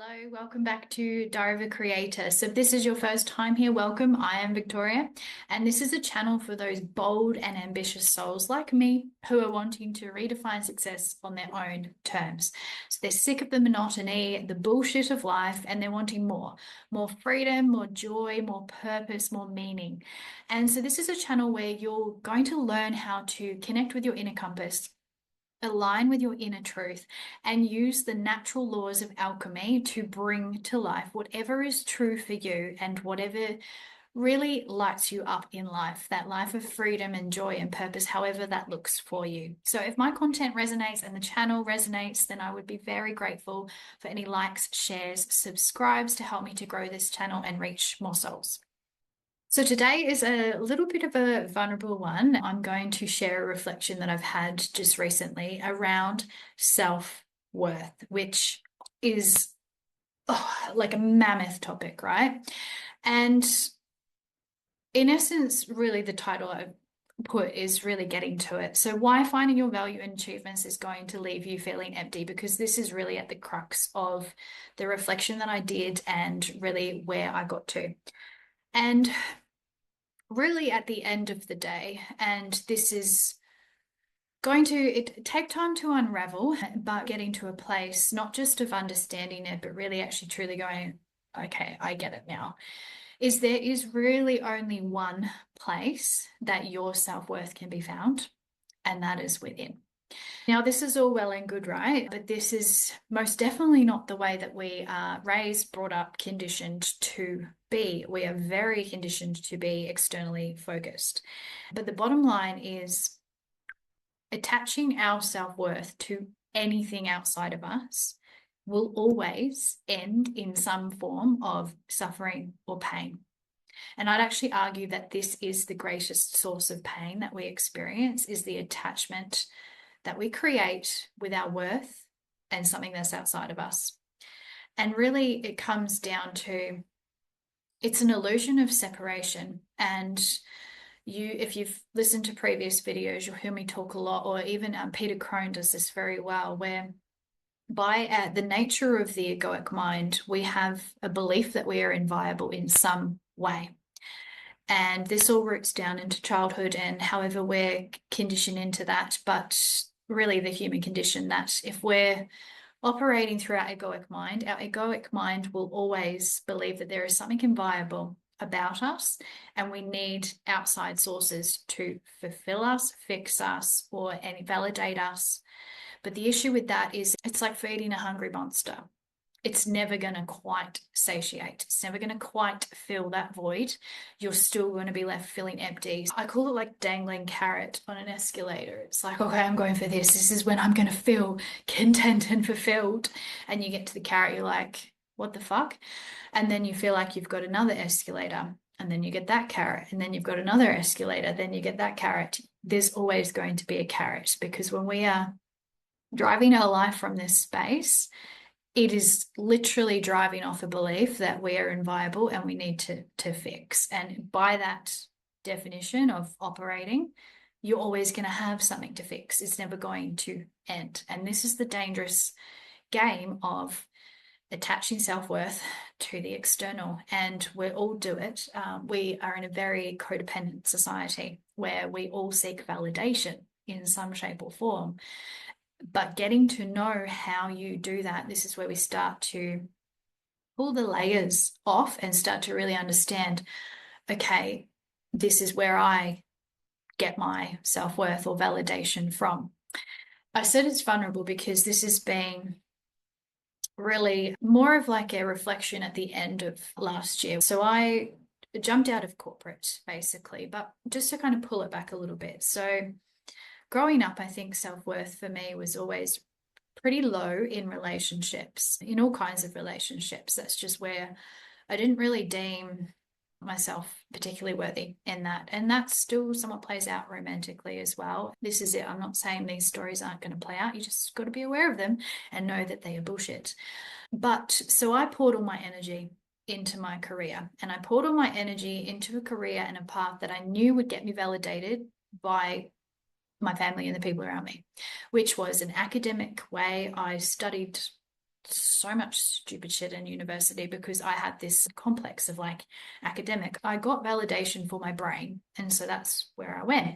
Hello, welcome back to Diary of a Creator. So if this is your first time here, welcome. I am Victoria, and this is a channel for those bold and ambitious souls like me who are wanting to redefine success on their own terms. So they're sick of the monotony, the bullshit of life, and they're wanting more freedom, more joy, more purpose, more meaning. And so this is a channel where you're going to learn how to connect with your inner compass, align with your inner truth, and use the natural laws of alchemy to bring to life whatever is true for you and whatever really lights you up in life, that life of freedom and joy and purpose, however that looks for you. So if my content resonates and the channel resonates, then I would be very grateful for any likes, shares, subscribes to help me to grow this channel and reach more souls. So today is a little bit of a vulnerable one. I'm going to share a reflection that I've had just recently around self-worth, which is like a mammoth topic, right? And in essence, really the title I've put is really getting to it. So why finding your value in achievements is going to leave you feeling empty, because this is really at the crux of the reflection that I did and really where I got to. And really at the end of the day, and this is going to take time to unravel, but getting to a place not just of understanding it, but really actually truly going, okay, I get it now, is there is really only one place that your self-worth can be found, and that is within. Now, this is all well and good, right? But this is most definitely not the way that we are raised, brought up, conditioned to be. We are very conditioned to be externally focused. But the bottom line is attaching our self-worth to anything outside of us will always end in some form of suffering or pain. And I'd actually argue that this is the greatest source of pain that we experience, is the attachment that we create with our worth and something that's outside of us. And really it comes down to, it's an illusion of separation. And if you've listened to previous videos, you'll hear me talk a lot, or even Peter Crone does this very well, where by the nature of the egoic mind, we have a belief that we are inviolable in some way. And this all roots down into childhood and however we're conditioned into that. But really the human condition, that if we're operating through our egoic mind will always believe that there is something inviolable about us, and we need outside sources to fulfill us, fix us, or validate us. But the issue with that is it's like feeding a hungry monster. It's never going to quite satiate. It's never going to quite fill that void. You're still going to be left feeling empty. I call it like dangling carrot on an escalator. It's like, okay, I'm going for this. This is when I'm going to feel content and fulfilled. And you get to the carrot, you're like, what the fuck? And then you feel like you've got another escalator, and then you get that carrot, and then you've got another escalator, then you get that carrot. There's always going to be a carrot, because when we are driving our life from this space, it is literally driving off a belief that we are inviolable and we need to fix. And by that definition of operating, you're always going to have something to fix. It's never going to end. And this is the dangerous game of attaching self-worth to the external. And we all do it. We are in a very codependent society where we all seek validation in some shape or form. But getting to know how you do that, this is where we start to pull the layers off and start to really understand, okay, this is where I get my self-worth or validation from. I said it's vulnerable because this has been really more of like a reflection at the end of last year. So I jumped out of corporate basically, but just to kind of pull it back a little bit. So growing up, I think self-worth for me was always pretty low in relationships, in all kinds of relationships. That's just where I didn't really deem myself particularly worthy in that. And that still somewhat plays out romantically as well. This is it. I'm not saying these stories aren't going to play out. You just got to be aware of them and know that they are bullshit. But so I poured all my energy into my career, and I poured all my energy into a career and a path that I knew would get me validated by my family and the people around me, which was an academic way. I studied so much stupid shit in university because I had this complex of like academic. I got validation for my brain. And so that's where I went.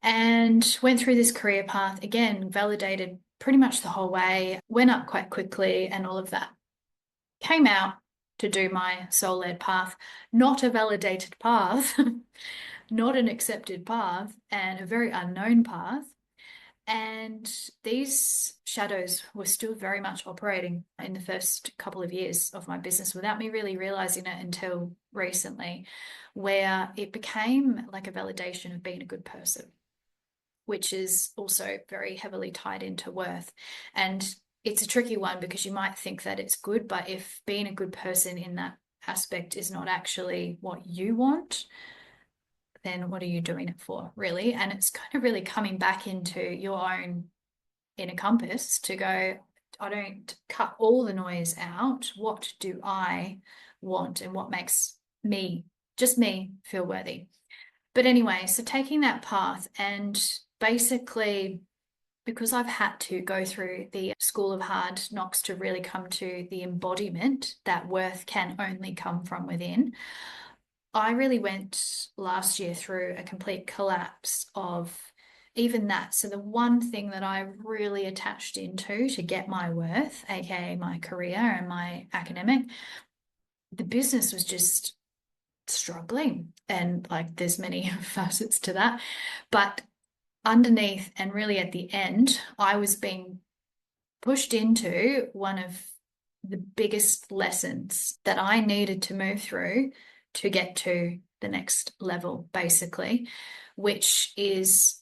And went through this career path again, validated pretty much the whole way, went up quite quickly and all of that. Came out to do my soul-led path, not a validated path, not an accepted path, and a very unknown path. And these shadows were still very much operating in the first couple of years of my business without me really realizing it until recently, where it became like a validation of being a good person, which is also very heavily tied into worth. And it's a tricky one because you might think that it's good, but if being a good person in that aspect is not actually what you want, then what are you doing it for, really? And it's kind of really coming back into your own inner compass to go, I don't cut all the noise out. What do I want and what makes me, just me, feel worthy? But anyway, so taking that path and basically, because I've had to go through the school of hard knocks to really come to the embodiment that worth can only come from within, I really went last year through a complete collapse of even that. So the one thing that I really attached into to get my worth, aka my career and my academic, the business was just struggling. And like there's many facets to that. But underneath and really at the end, I was being pushed into one of the biggest lessons that I needed to move through to get to the next level, basically, which is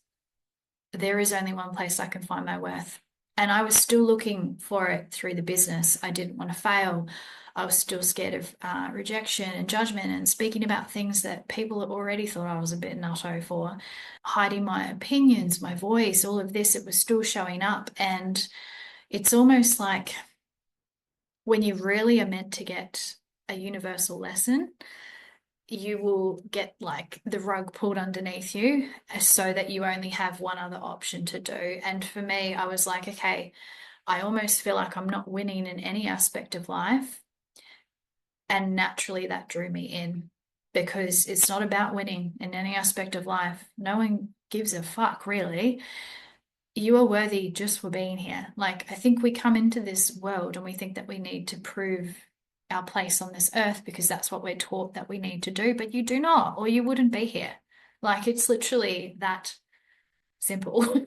there is only one place I can find my worth. And I was still looking for it through the business. I didn't want to fail. I was still scared of rejection and judgment and speaking about things that people already thought I was a bit nutto for, hiding my opinions, my voice, all of this. It was still showing up. And it's almost like when you really are meant to get a universal lesson, you will get like the rug pulled underneath you so that you only have one other option to do. And for me, I was like, okay, I almost feel like I'm not winning in any aspect of life. And naturally, that drew me in because it's not about winning in any aspect of life. No one gives a fuck, really. You are worthy just for being here. Like, I think we come into this world and we think that we need to prove our place on this earth because that's what we're taught that we need to do, but you do not, or you wouldn't be here. Like, it's literally that simple.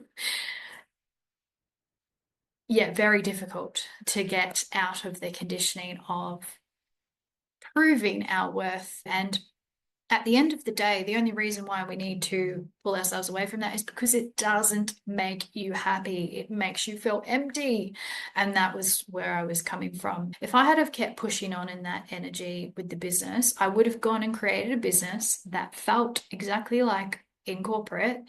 Yeah, very difficult to get out of the conditioning of proving our worth. And at the end of the day, the only reason why we need to pull ourselves away from that is because it doesn't make you happy. It makes you feel empty. And that was where I was coming from. If I had have kept pushing on in that energy with the business, I would have gone and created a business that felt exactly like in corporate,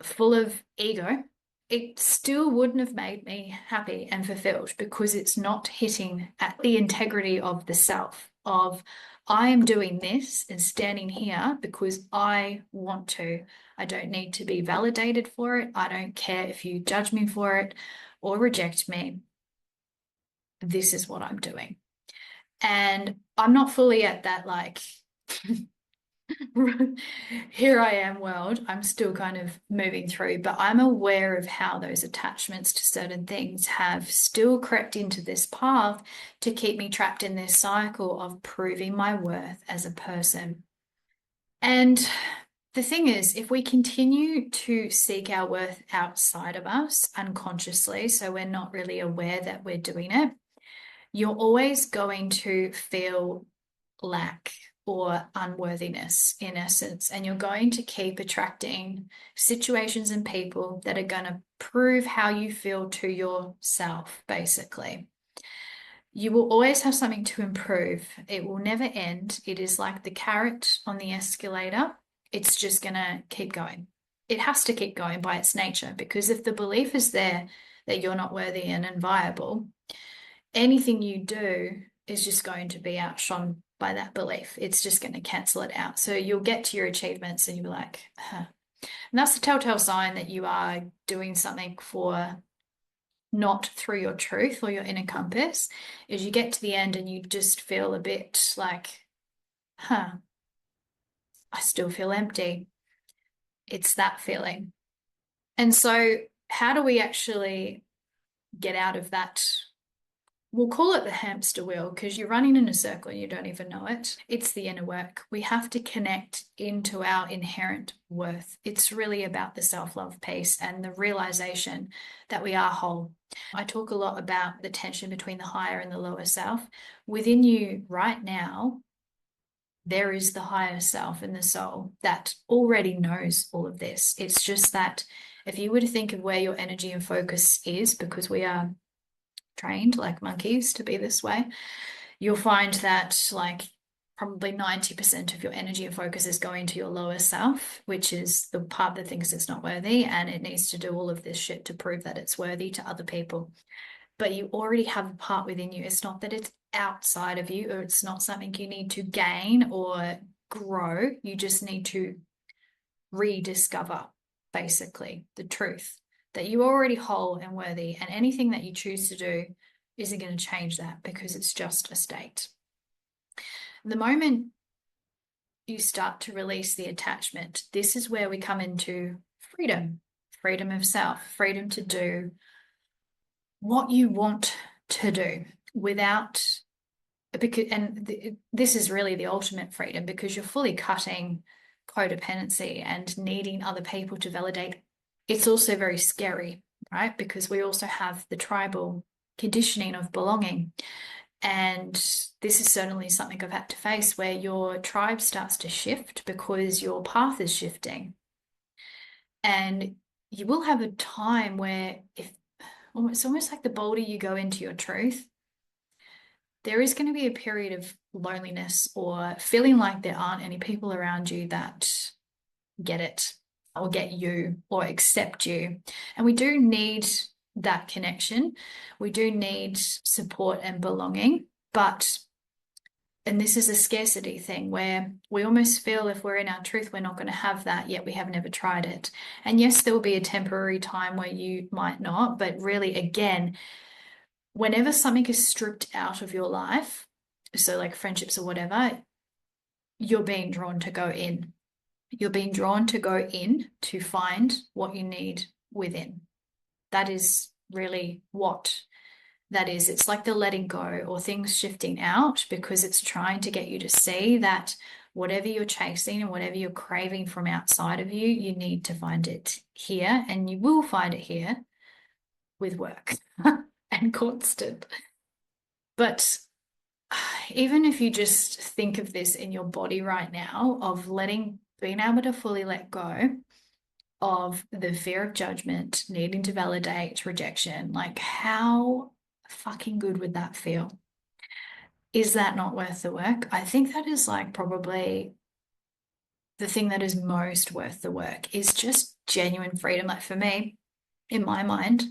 full of ego. It still wouldn't have made me happy and fulfilled because it's not hitting at the integrity of the self, of I am doing this and standing here because I want to. I don't need to be validated for it. I don't care if you judge me for it or reject me. This is what I'm doing. And I'm not fully at that, like, here I am world. I'm still kind of moving through, but I'm aware of how those attachments to certain things have still crept into this path to keep me trapped in this cycle of proving my worth as a person. And the thing is, if we continue to seek our worth outside of us unconsciously, so we're not really aware that we're doing it, you're always going to feel lack or unworthiness in essence, and you're going to keep attracting situations and people that are going to prove how you feel to yourself, basically. You will always have something to improve. It will never end. It is like the carrot on the escalator. It's just going to keep going. It has to keep going by its nature because if the belief is there that you're not worthy and unviable, anything you do is just going to be outshone by that belief. It's just going to cancel it out. So you'll get to your achievements and you'll be like, huh. And that's the telltale sign that you are doing something for not through your truth or your inner compass, is you get to the end and you just feel a bit like, huh, I still feel empty. It's that feeling. And so, how do we actually get out of that? We'll call it the hamster wheel because you're running in a circle and you don't even know it. It's the inner work. We have to connect into our inherent worth. It's really about the self-love piece and the realization that we are whole. I talk a lot about the tension between the higher and the lower self. Within you right now, there is the higher self and the soul that already knows all of this. It's just that if you were to think of where your energy and focus is, because we are trained like monkeys to be this way, you'll find that like probably 90% of your energy and focus is going to your lower self, which is the part that thinks it's not worthy and it needs to do all of this shit to prove that it's worthy to other people. But you already have a part within you. It's not that it's outside of you, or it's not something you need to gain or grow. You just need to rediscover, basically, the truth that you're already whole and worthy, and anything that you choose to do isn't going to change that because it's just a state. The moment you start to release the attachment, this is where we come into freedom, freedom of self, freedom to do what you want to do without, because, and this is really the ultimate freedom because you're fully cutting codependency and needing other people to validate. It's also very scary, right? Because we also have the tribal conditioning of belonging. And this is certainly something I've had to face where your tribe starts to shift because your path is shifting. And you will have a time where if it's almost like the bolder you go into your truth, there is going to be a period of loneliness or feeling like there aren't any people around you that get it or get you or accept you. And we do need that connection. We do need support and belonging, but and this is a scarcity thing where we almost feel if we're in our truth, we're not going to have that, yet we have never tried it. And yes, there will be a temporary time where you might not, but really, again, whenever something is stripped out of your life, so like friendships or whatever, you're being drawn to go in. You're being drawn to go in to find what you need within. That is really what that is. It's like the letting go or things shifting out because it's trying to get you to see that whatever you're chasing and whatever you're craving from outside of you, you need to find it here, and you will find it here with work and constant. But even if you just think of this in your body right now, of being able to fully let go of the fear of judgment, needing to validate rejection, like how fucking good would that feel? Is that not worth the work? I think that is like probably the thing that is most worth the work is just genuine freedom. Like for me, in my mind,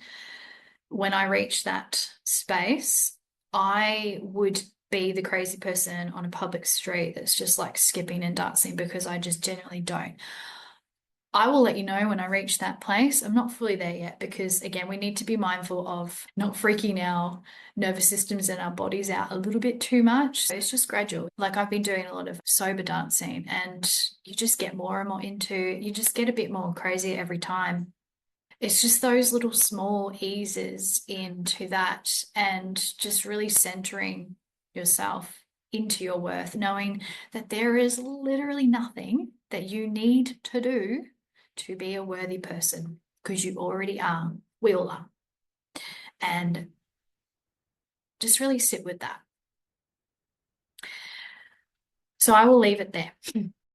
when I reach that space, I would be the crazy person on a public street that's just like skipping and dancing because I just genuinely don't. I will let you know when I reach that place. I'm not fully there yet because, again, we need to be mindful of not freaking our nervous systems and our bodies out a little bit too much. So it's just gradual. Like I've been doing a lot of sober dancing and you just get more and more you just get a bit more crazy every time. It's just those little small eases into that and just really centering yourself into your worth, knowing that there is literally nothing that you need to do to be a worthy person because you already are. We all are. And just really sit with that. So I will leave it there.